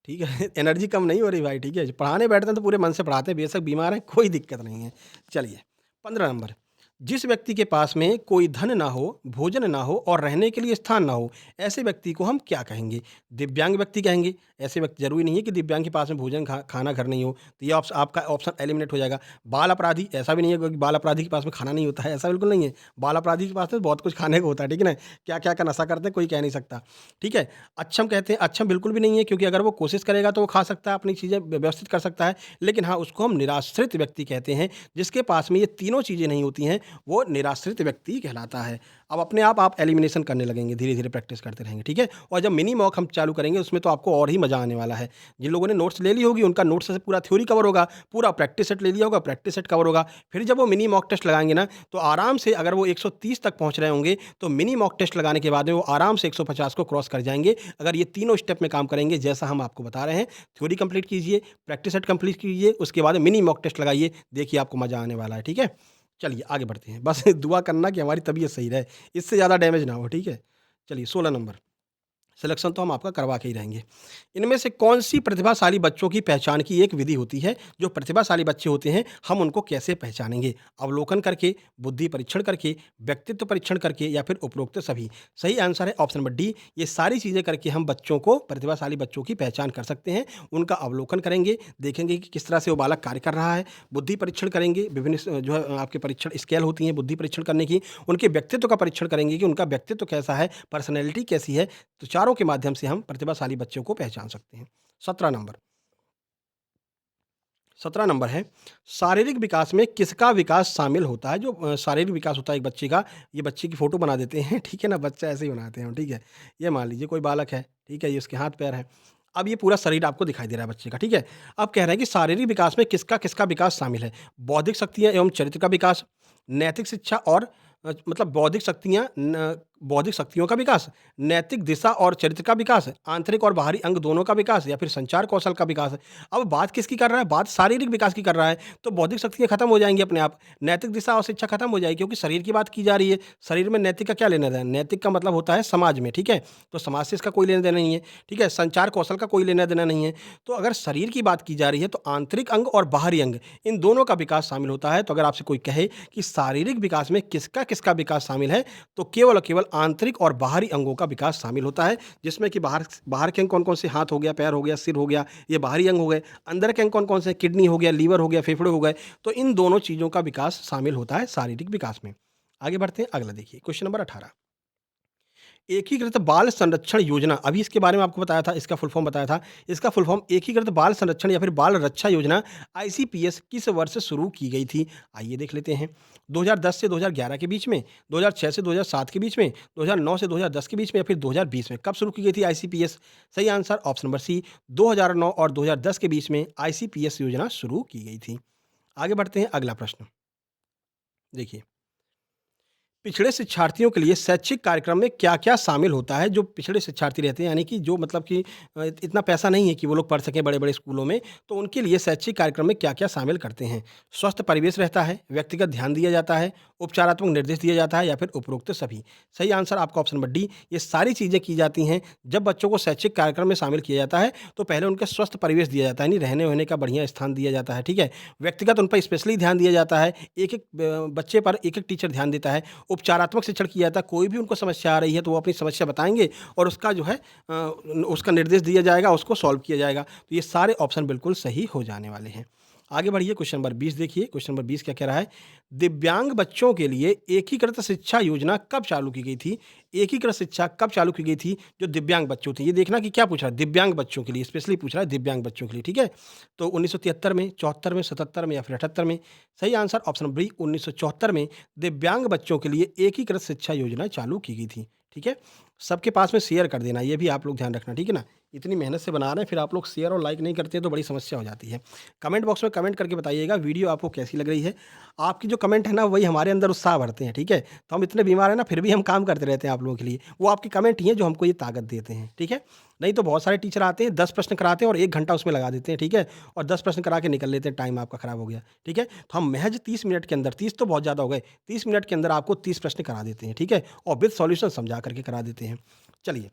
ठीक है? एनर्जी कम नहीं हो रही भाई, ठीक है? पढ़ाने बैठते हैं तो पूरे मन से पढ़ाते हैं, बेशक बीमार हैं, कोई दिक्कत नहीं है। चलिए, 15 नंबर, जिस व्यक्ति के पास में कोई धन ना हो, भोजन ना हो और रहने के लिए स्थान ना हो, ऐसे व्यक्ति को हम क्या कहेंगे? दिव्यांग व्यक्ति कहेंगे। ऐसे व्यक्ति, ज़रूरी नहीं है कि दिव्यांग के पास में भोजन खाना घर नहीं हो, तो ये आपका ऑप्शन एलिमिनेट हो जाएगा। बाल अपराधी, ऐसा भी नहीं है कि बाल अपराधी के पास में खाना नहीं होता है, ऐसा बिल्कुल नहीं है। बाल अपराधी के पास में बहुत कुछ खाने को होता है, ठीक है ना? क्या-क्या का नशा करते हैं कोई कह नहीं सकता, ठीक है? अक्षम कहते हैं, अक्षम बिल्कुल भी नहीं है, क्योंकि अगर वो कोशिश करेगा तो वो खा सकता है, अपनी चीज़ें व्यवस्थित कर सकता है। लेकिन हाँ, उसको हम निराश्रित व्यक्ति कहते हैं, जिसके पास में ये तीनों चीज़ें नहीं होती हैं, वो निराश्रित व्यक्ति कहलाता है। अब अपने आप एलिमिनेशन करने लगेंगे, धीरे-धीरे प्रैक्टिस करते रहेंगे, ठीक है? और जब मिनी मॉक हम चालू करेंगे, उसमें तो आपको और ही मज़ा आने वाला है। जिन लोगों ने नोट्स ले ली होगी, उनका नोट्स से पूरा थ्योरी कवर होगा, पूरा प्रैक्टिस सेट ले लिया होगा, प्रैक्टिस सेट कवर होगा। फिर जब वो मिनी मॉक टेस्ट लगाएँगे ना, तो आराम से, अगर वो 130 तक पहुँच रहे होंगे, तो मिनी मॉक टेस्ट लगाने के बाद में वो आराम से 150 को क्रॉस कर जाएँगे। अगर ये तीनों स्टेप में काम करेंगे, जैसा हम आपको बता रहे हैं, थ्योरी कंप्लीट कीजिए, प्रैक्टिस सेट कंप्लीट कीजिए, उसके बाद मिनी मॉक टेस्ट लगाइए, देखिए आपको मज़ा आने वाला है, ठीक है? चलिए आगे बढ़ते हैं। बस दुआ करना कि हमारी तबीयत सही रहे, इससे ज़्यादा डैमेज ना हो, ठीक है? चलिए 16 नंबर। सिलेक्शन तो हम आपका करवा के ही रहेंगे। इनमें से कौन-सी प्रतिभाशाली बच्चों की पहचान की एक विधि होती है? जो प्रतिभाशाली बच्चे होते हैं, हम उनको कैसे पहचानेंगे? अवलोकन करके, बुद्धि परीक्षण करके, व्यक्तित्व परीक्षण करके या फिर उपरोक्त सभी? सही आंसर है ऑप्शन नंबर डी। ये सारी चीज़ें करके हम बच्चों को, प्रतिभाशाली बच्चों की पहचान कर सकते हैं। उनका अवलोकन करेंगे, देखेंगे कि किस तरह से वो बालक कार्य कर रहा है। बुद्धि परीक्षण करेंगे, विभिन्न जो है आपके परीक्षण स्केल होती हैं बुद्धि परीक्षण करने की। उनके व्यक्तित्व का परीक्षण करेंगे कि उनका व्यक्तित्व कैसा है, पर्सनैलिटी कैसी है। तो चारों के माध्यम से हम प्रतिभाशाली बच्चों को पहचान सकते हैं। 17 नंबर। 17 नंबर है, शारीरिक विकास में किसका विकास शामिल होता है? जो शारीरिक विकास होता है एक बच्चे का, ये बच्चे की फ़ोटो बना देते हैं, ठीक है ना? बच्चा ऐसे ही बनाते हैं हम, ठीक है? ये मान लीजिए कोई बालक है, ठीक है? ये उसके हाथ-पैर हैं। अब ये पूरा शरीर आपको दिखाई दे रहा है बच्चे का, ठीक है? अब कह रहे हैं कि शारीरिक विकास में किसका-किसका विकास शामिल है? बौद्धिक शक्तियाँ एवं चरित्र का विकास, नैतिक शिक्षा और मतलब बौद्धिक शक्तियों का विकास, नैतिक दिशा और चरित्र का विकास, आंतरिक और बाहरी अंग दोनों का विकास या फिर संचार कौशल का विकास। अब बात किसकी कर रहा है? बात शारीरिक विकास की कर रहा है, तो बौद्धिक शक्तियाँ खत्म हो जाएँगी अपने आप, नैतिक दिशा और शिक्षा खत्म हो जाएगी, क्योंकि शरीर की बात की जा रही है। शरीर में नैतिक का क्या लेना-देना? नैतिक का मतलब होता है समाज में, ठीक है? तो समाज से इसका कोई लेना-देना नहीं है, ठीक है? संचार कौशल का कोई लेना-देना नहीं है। तो अगर शरीर की बात की जा रही है, तो आंतरिक अंग और बाहरी अंग, इन दोनों का विकास शामिल होता है। तो अगर आपसे कोई कहे कि शारीरिक विकास में किसका-किसका विकास शामिल है, तो केवल और केवल आंतरिक और बाहरी अंगों का विकास शामिल होता है, जिसमें कि बाहर बाहर के अंग कौन-कौन से? हाथ हो गया, पैर हो गया, सिर हो गया, ये बाहरी अंग हो गए। अंदर के अंग कौन-कौन से? किडनी हो गया, लीवर हो गया, फेफड़े हो गए। तो इन दोनों चीज़ों का विकास शामिल होता है शारीरिक विकास में। आगे बढ़ते हैं, अगला देखिए क्वेश्चन नंबर 18। एकीकृत बाल संरक्षण योजना, अभी इसके बारे में आपको बताया था, इसका फुल फॉर्म बताया था। इसका फुल फॉर्म एकीकृत बाल संरक्षण या फिर बाल रक्षा योजना आईसीपीएस किस वर्ष शुरू की गई थी? आइए देख लेते हैं। 2010 से 2011 के बीच में, 2006 से 2007 के बीच में, 2009 से 2010 के बीच में या फिर 2020 में? कब शुरू की गई थी आईसीपीएस? सही आंसर ऑप्शन नंबर सी, 2009 और 2010 के बीच में आईसीपीएस योजना शुरू की गई थी। आगे बढ़ते हैं, अगला प्रश्न देखिए। पिछड़े शिक्षार्थियों के लिए शैक्षिक कार्यक्रम में क्या-क्या शामिल होता है? जो पिछड़े शिक्षार्थी रहते हैं, यानी कि जो मतलब कि इतना पैसा नहीं है कि वो लोग पढ़ सकें बड़े-बड़े स्कूलों में, तो उनके लिए शैक्षिक कार्यक्रम में क्या-क्या शामिल करते हैं? स्वस्थ परिवेश रहता है, व्यक्तिगत ध्यान दिया जाता है, उपचारात्मक निर्देश दिया जाता है या फिर उपरोक्त सभी? सही आंसर आपका ऑप्शन नंबर डी, ये सारी चीज़ें की जाती हैं। जब बच्चों को शैक्षिक कार्यक्रम में शामिल किया जाता है, तो पहले उनके स्वस्थ परिवेश दिया जाता है, यानी रहने-वहने का बढ़िया स्थान दिया जाता है, ठीक है? व्यक्तिगत उन पर स्पेशली ध्यान दिया जाता है, एक-एक बच्चे पर एक-एक टीचर ध्यान देता है। उपचारात्मक शिक्षण किया जाता है, कोई भी उनको समस्या आ रही है तो वो अपनी समस्या बताएँगे और उसका जो है उसका निर्देश दिया जाएगा, उसको सॉल्व किया जाएगा। तो ये सारे ऑप्शन बिल्कुल सही हो जाने वाले हैं। आगे बढ़िए, क्वेश्चन नंबर 20 देखिए, क्वेश्चन नंबर 20 क्या कह रहा है? दिव्यांग बच्चों के लिए एकीकृत शिक्षा योजना कब चालू की गई थी? एकीकृत शिक्षा कब चालू की गई थी जो दिव्यांग बच्चों थे? ये देखना कि क्या पूछ रहा है, दिव्यांग बच्चों के लिए, स्पेशली पूछ रहा है दिव्यांग बच्चों के लिए, ठीक है? तो 1973 में, 74 में, 77 में या फिर 78 में? सही आंसर ऑप्शन नंबर बी, 1974 में दिव्यांग बच्चों के लिए एकीकृत शिक्षा योजना चालू की गई थी, ठीक है? सबके पास में शेयर कर देना, ये भी आप लोग ध्यान रखना, ठीक है ना? इतनी मेहनत से बना रहे हैं, फिर आप लोग शेयर और लाइक नहीं करते तो बड़ी समस्या हो जाती है। कमेंट बॉक्स में कमेंट करके बताइएगा वीडियो आपको कैसी लग रही है। आपकी जो कमेंट है ना, वही हमारे अंदर उत्साह भरते हैं, ठीक है? तो हम इतने बीमार हैं ना, फिर भी हम काम करते रहते हैं आप लोगों के लिए। वो आपके कमेंट ही हैं जो हमको ये ताकत देते हैं, ठीक है? नहीं तो बहुत सारे टीचर आते हैं, 10 प्रश्न कराते हैं और 1 घंटा उसमें लगा देते हैं, ठीक है? और 10 प्रश्न करा के निकल लेते हैं, टाइम आपका खराब हो गया, ठीक है? तो हम महज़ 30 मिनट के अंदर, 30 तो बहुत ज़्यादा हो गए, 30 मिनट के अंदर आपको 30 प्रश्न करा देते हैं, ठीक है? और विद सॉल्यूशन समझा करके करा देते हैं। चलिए,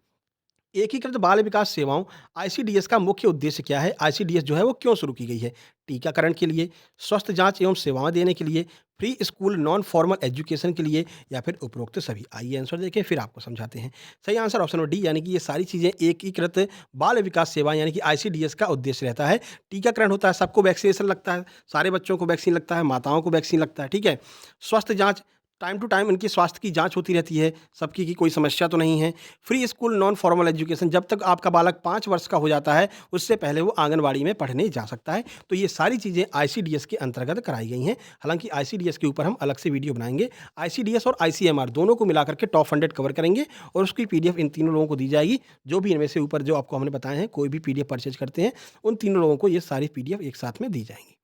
एकीकृत बाल विकास सेवाओं आईसीडीएस का मुख्य उद्देश्य क्या है? आईसीडीएस जो है वो क्यों शुरू की गई है? टीकाकरण के लिए, स्वस्थ जांच एवं सेवाएं देने के लिए, pre school non formal education के लिए या फिर उपरोक्त सभी? आइए आंसर देखें फिर आपको समझाते हैं। सही आंसर ऑप्शन नंबर डी यानी कि ये सारी चीज़ें एकीकृत बाल विकास सेवा यानी कि आईसीडीएस का उद्देश्य रहता है। टीकाकरण होता है, सबको वैक्सीनेशन लगता है, सारे बच्चों को वैक्सीन लगता है, माताओं को वैक्सीन लगता है, ठीक है। स्वस्थ जाँच, टाइम टू टाइम इनकी स्वास्थ्य की जाँच होती रहती है, सबकी की कोई समस्या तो नहीं है। Free school non formal education, जब तक आपका बालक 5 वर्ष का हो जाता है, उससे पहले वो आंगनवाड़ी में पढ़ने जा सकता है। तो ये सारी चीज़ें आईसीडीएस के अंतर्गत कराई गई हैं। हालाँकि आईसीडीएस के ऊपर हम अलग से वीडियो बनाएँगे। आईसीडीएस और आईसीएमआर दोनों को मिलाकर के टॉप 100 कवर करेंगे और उसकी पीडीएफ इन तीनों लोगों को दी जाएगी। जो भी इनमें से ऊपर जो आपको हमने बताए हैं, कोई भी पीडीएफ परचेज़ करते हैं, उन तीनों लोगों को ये सारी पीडीएफ एक साथ में दी जाएँगी।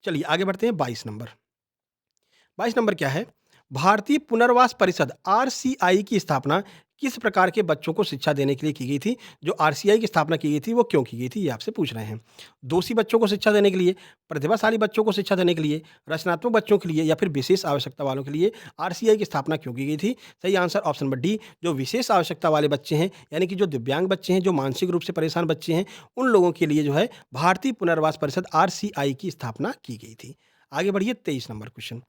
चलिए आगे बढ़ते हैं 22 नंबर। 22 नंबर क्या है? भारतीय पुनर्वास परिषद आरसीआई की स्थापना किस प्रकार के बच्चों को शिक्षा देने के लिए की गई थी? जो आरसीआई की स्थापना की गई थी वो क्यों की गई थी? ये आपसे पूछ रहे हैं। दोषी बच्चों को शिक्षा देने के लिए, प्रतिभाशाली बच्चों को शिक्षा देने के लिए, रचनात्मक बच्चों के लिए या फिर विशेष आवश्यकता वालों के लिए आरसीआई की स्थापना क्यों की गई थी? सही आंसर ऑप्शन नंबर डी, जो विशेष आवश्यकता वाले बच्चे हैं, यानी कि जो दिव्यांग बच्चे हैं, जो मानसिक रूप से परेशान बच्चे हैं, उन लोगों के लिए जो है भारतीय पुनर्वास परिषद आरसीआई की स्थापना की गई थी। आगे बढ़िए 23 नंबर क्वेश्चन।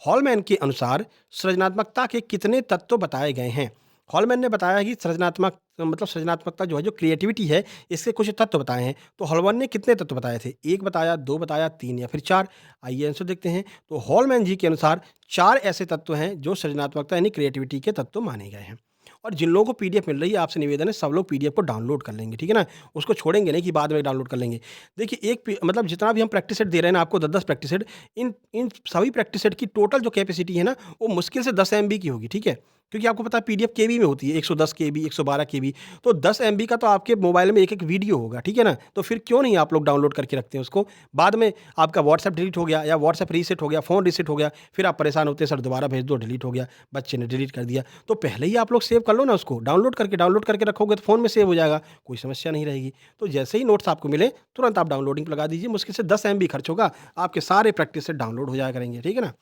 हॉलमैन के अनुसार सृजनात्मकता के कितने तत्व बताए गए हैं? हॉलमैन ने बताया कि सृजनात्मकता जो है, जो क्रिएटिविटी है, इसके कुछ तत्व बताए हैं। तो हॉलमैन ने कितने तत्व बताए थे? 1 बताया, 2 बताया, 3 या फिर 4? आइए आंसर देखते हैं। तो हॉलमैन जी के अनुसार 4 ऐसे तत्व हैं जो सृजनात्मकता यानी क्रिएटिविटी के तत्व माने गए हैं। और जिन लोगों को पीडीएफ मिल रही है, आपसे निवेदन है सब लोग पीडीएफ को डाउनलोड कर लेंगे, ठीक है ना? उसको छोड़ेंगे नहीं कि बाद में डाउनलोड कर लेंगे। देखिए जितना भी हम प्रैक्टिस सेट दे रहे हैं ना आपको 10-10 प्रैक्टिस सेट, इन इन सभी प्रैक्टिस सेट की टोटल जो कैपेसिटी है ना, वो मुश्किल से 10 एमबी की होगी, ठीक है? क्योंकि आपको पता है पीडीएफ केबी में होती है, 110 केबी, 112 केबी, तो 10 एमबी का तो आपके मोबाइल में एक-एक वीडियो होगा, ठीक है ना? तो फिर क्यों नहीं आप लोग डाउनलोड करके रखते हैं उसको? बाद में आपका व्हाट्सएप डिलीट हो गया या व्हाट्सएप रीसेट हो गया, फ़ोन रीसेट हो गया, फिर आप परेशान होते हैं, सर दोबारा भेज दो, डिलीट हो गया, बच्चे ने डिलीट कर दिया। तो पहले ही आप लोग सेव कर लो ना उसको, डाउनलोड करके रखोगे तो फ़ोन में सेव हो जाएगा, कोई समस्या नहीं रहेगी। तो जैसे ही नोट्स आपको मिले, तुरंत आप डाउनलोडिंग पे लगा दीजिए, मुश्किल से 10 एमबी खर्च होगा, आपके सारे प्रैक्टिस सेट डाउनलोड हो जाया करेंगे, ठीक है ना?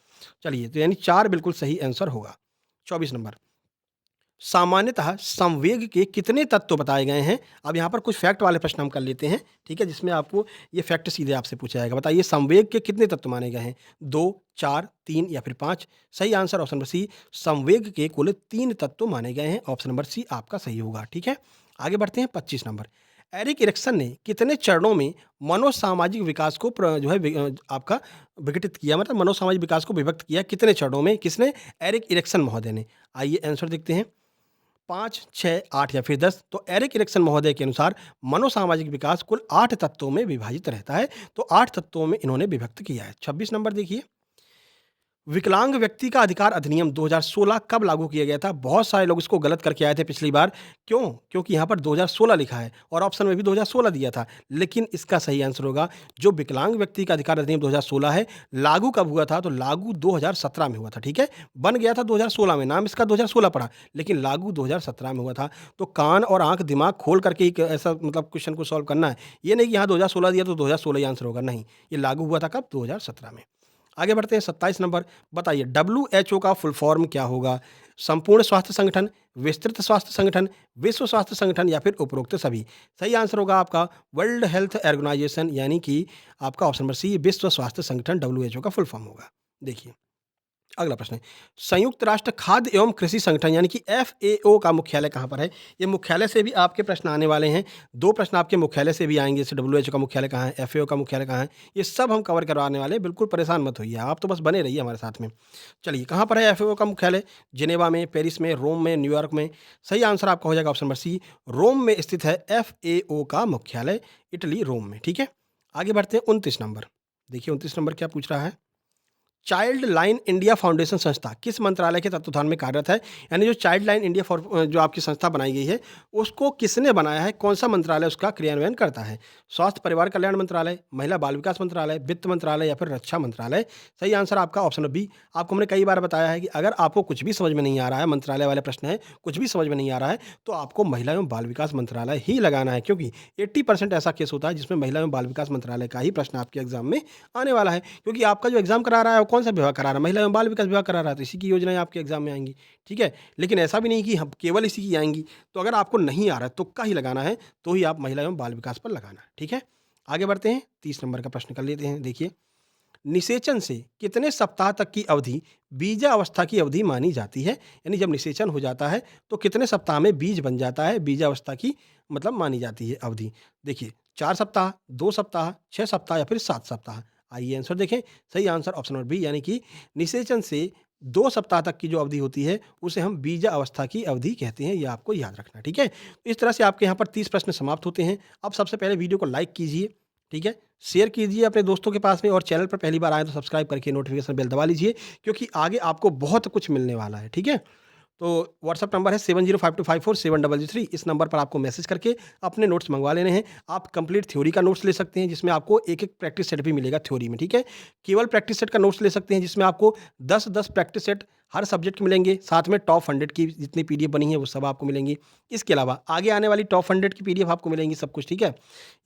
चलिए, तो यानी 4 बिल्कुल सही आंसर होगा। 24 नंबर। सामान्यतः संवेग के कितने तत्व बताए गए हैं? अब यहाँ पर कुछ फैक्ट वाले प्रश्न हम कर लेते हैं, ठीक है? जिसमें आपको ये फैक्ट सीधे आपसे पूछा जाएगा। बताइए संवेग के कितने तत्व माने गए हैं? 2, 4, 3 या फिर 5? सही आंसर ऑप्शन नंबर सी, संवेग के कुल 3 तत्व माने गए हैं। ऑप्शन नंबर सी आपका सही होगा, ठीक है? आगे बढ़ते हैं 25 नंबर। एरिक एरिक्सन ने कितने चरणों में मनोसामाजिक विकास को आपका विघटित किया, मतलब मनोसामाजिक विकास को विभक्त किया कितने चरणों में? किसने? एरिक एरिक्सन महोदय ने। आइए आंसर देखते हैं। 5, 6, 8 या फिर 10? तो एरिक एरिक्सन महोदय के अनुसार मनोसामाजिक विकास कुल 8 तत्वों में विभाजित रहता है। तो 8 तत्वों में इन्होंने विभक्त किया है। 26 नंबर देखिए। विकलांग व्यक्ति का अधिकार अधिनियम 2016 कब लागू किया गया था? बहुत सारे लोग इसको गलत करके आए थे पिछली बार। क्यों? क्योंकि यहाँ पर 2016 लिखा है और ऑप्शन में भी 2016 दिया था। लेकिन इसका सही आंसर होगा जो विकलांग व्यक्ति का अधिकार अधिनियम 2016 है, लागू कब हुआ था? तो लागू 2017 में हुआ था, ठीक है? बन गया था 2016 में, नाम इसका 2016 पड़ा, लेकिन लागू 2017 में हुआ था। तो कान और आँख दिमाग खोल करके एक ऐसा क्वेश्चन को सॉल्व करना है। ये नहीं कि यहाँ 2016 दिया तो 2016 ही आंसर होगा, नहीं। ये लागू हुआ था कब? 2017 में। आगे बढ़ते हैं 27 नंबर। बताइए डब्ल्यूएचओ का फुल फॉर्म क्या होगा? संपूर्ण स्वास्थ्य संगठन, विस्तृत स्वास्थ्य संगठन, विश्व स्वास्थ्य संगठन या फिर उपरोक्त सभी? सही आंसर होगा आपका वर्ल्ड हेल्थ ऑर्गेनाइजेशन, यानी कि आपका ऑप्शन नंबर सी विश्व स्वास्थ्य संगठन डब्ल्यूएचओ का फुल फॉर्म होगा। देखिए अगला प्रश्न है, संयुक्त राष्ट्र खाद्य एवं कृषि संगठन यानी कि एफएओ का मुख्यालय कहाँ पर है? ये मुख्यालय से भी आपके प्रश्न आने वाले हैं। 2 प्रश्न आपके मुख्यालय से भी आएंगे, जैसे डब्ल्यूएचओ का मुख्यालय कहाँ है, एफएओ का मुख्यालय कहाँ है, ये सब हम कवर करवाने वाले हैं। बिल्कुल परेशान मत होइए, आप तो बस बने रहिए हमारे साथ में। चलिए कहाँ पर है एफएओ का मुख्यालय? जिनेवा में, पेरिस में, रोम में, न्यूयॉर्क में? सही आंसर आपका हो जाएगा ऑप्शन नंबर सी, रोम में स्थित है एफएओ का मुख्यालय, इटली रोम में, ठीक है? आगे बढ़ते हैं 29 नंबर। देखिए 29 नंबर क्या पूछ रहा है? चाइल्ड लाइन इंडिया फाउंडेशन संस्था किस मंत्रालय के तत्वाधान में कार्यरत है? यानी जो चाइल्ड लाइन इंडिया जो आपकी संस्था बनाई गई है, उसको किसने बनाया है? कौन सा मंत्रालय उसका क्रियान्वयन करता है? स्वास्थ्य परिवार कल्याण मंत्रालय, महिला बाल विकास मंत्रालय, वित्त मंत्रालय या फिर रक्षा मंत्रालय? सही आंसर आपका ऑप्शन बी। आपको हमने कई बार बताया है कि अगर आपको कुछ भी समझ में नहीं आ रहा है, मंत्रालय वाले प्रश्न है, कुछ भी समझ में नहीं आ रहा है, तो आपको महिला एवं बाल विकास मंत्रालय ही लगाना है, क्योंकि 80% ऐसा केस होता है जिसमें महिला एवं बाल विकास मंत्रालय का ही प्रश्न आपके एग्जाम में आने वाला है। क्योंकि आपका जो एग्जाम करा रहा है वो कौन सा विभाग करा रहा है? महिला एवं बाल विकास विभाग करा रहा है, तो इसी की योजनाएँ आपके एग्ज़ाम में आएँगी, ठीक है? लेकिन ऐसा भी नहीं कि हम केवल इसी की आएँगी, तो अगर आपको नहीं आ रहा है, तुक्का ही लगाना है, तो ही आप महिला एवं बाल विकास पर लगाना है, ठीक है? आगे बढ़ते हैं, 30 नंबर का प्रश्न कर लेते हैं, देखिए। निषेचन से कितने सप्ताह तक की अवधि बीजावस्था की अवधि मानी जाती है? यानी जब निषेचन हो जाता है, तो कितने सप्ताह में बीज बन जाता है, बीजावस्था की मतलब मानी जाती है अवधि। देखिए 4 सप्ताह, 2 सप्ताह, 6 सप्ताह या फिर 7 सप्ताह। आइए आंसर देखें, सही आंसर ऑप्शन नंबर बी यानी कि निषेचन से 2 सप्ताह तक की जो अवधि होती है, उसे हम बीजावस्था की अवधि कहते हैं, ये आपको याद रखना है, ठीक है? तो इस तरह से आपके यहाँ पर 30 प्रश्न समाप्त होते हैं। अब सबसे पहले वीडियो को लाइक कीजिए, ठीक है? शेयर कीजिए अपने दोस्तों के पास में और चैनल पर पहली बार आए तो सब्सक्राइब करके नोटिफिकेशन बेल दबा लीजिए, क्योंकि आगे आपको बहुत कुछ मिलने वाला है, ठीक है? तो व्हाट्सएप नंबर है 7052547033, इस नंबर पर आपको मैसेज करके अपने नोट्स मंगवा लेने हैं। आप कंप्लीट थ्योरी का नोट्स ले सकते हैं, जिसमें आपको एक-एक प्रैक्टिस सेट भी मिलेगा थ्योरी में, ठीक है? केवल प्रैक्टिस सेट का नोट्स ले सकते हैं, जिसमें आपको 10-10 प्रैक्टिस सेट हर सब्जेक्ट के मिलेंगे, साथ में टॉप 100 की जितनी पीडीएफ बनी है, वो सब आपको मिलेंगी। इसके अलावा आगे आने वाली टॉप 100 की पीडीएफ आपको मिलेंगी, सब कुछ, ठीक है?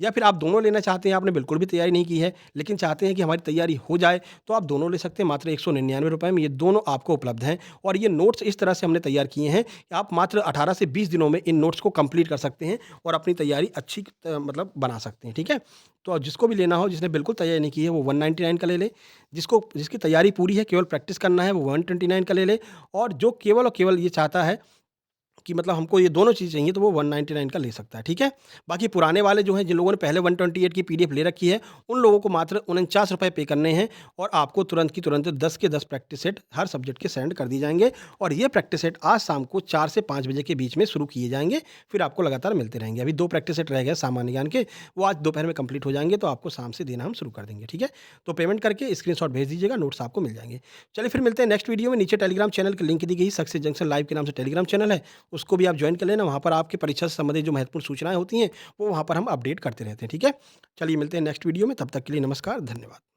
या फिर आप दोनों लेना चाहते हैं, आपने बिल्कुल भी तैयारी नहीं की है, लेकिन चाहते हैं कि हमारी तैयारी हो जाए, तो आप दोनों ले सकते हैं मात्र ₹199 में, ये दोनों आपको उपलब्ध हैं। और ये नोट्स इस तरह से हमने तैयार किए हैं कि आप मात्र 18 से 20 दिनों में इन नोट्स को कंप्लीट कर सकते हैं और अपनी तैयारी अच्छी मतलब बना सकते हैं, ठीक है? तो जिसको भी लेना हो, जिसने बिल्कुल तैयारी नहीं की है, वो 199 का ले ले। जिसकी तैयारी पूरी है, केवल प्रैक्टिस करना है, वो 129 का ले ले। और जो केवल और केवल ये चाहता है कि मतलब हमको ये दोनों चीज़ चाहिए, तो वो 199 का ले सकता है, ठीक है? बाकी पुराने वाले जो हैं, जिन लोगों ने पहले 128 की पीडीएफ ले रखी है, उन लोगों को मात्र ₹49 पे करने हैं और आपको तुरंत की तुरंत 10 के 10 प्रैक्टिस सेट हर सब्जेक्ट के सेंड कर दिए जाएँगे। और ये प्रैक्टिस सेट आज शाम को 4 से 5 बजे के बीच में शुरू किए जाएँगे, फिर आपको लगातार मिलते रहेंगे। अभी 2 प्रैक्टिस सेट रह गए सामान्य ज्ञान के, वो आज दोपहर में कंप्लीट हो जाएँगे, तो आपको शाम से देना हम शुरू कर देंगे, ठीक है? तो पेमेंट करके स्क्रीनशॉट भेज दीजिएगा, नोट्स आपको मिल जाएँगे। चलिए फिर मिलते हैं नेक्स्ट वीडियो में। नीचे टेलीग्राम चैनल की लिंक दी गई, सक्सेस जंक्शन लाइव के नाम से टेलीग्राम चैनल है, उसको भी आप जॉइन कर लेना। वहाँ पर आपकी परीक्षा से संबंधित जो महत्वपूर्ण सूचनाएँ होती हैं, वो वहाँ पर हम अपडेट करते रहते हैं, ठीक है? चलिए मिलते हैं नेक्स्ट वीडियो में, तब तक के लिए नमस्कार, धन्यवाद।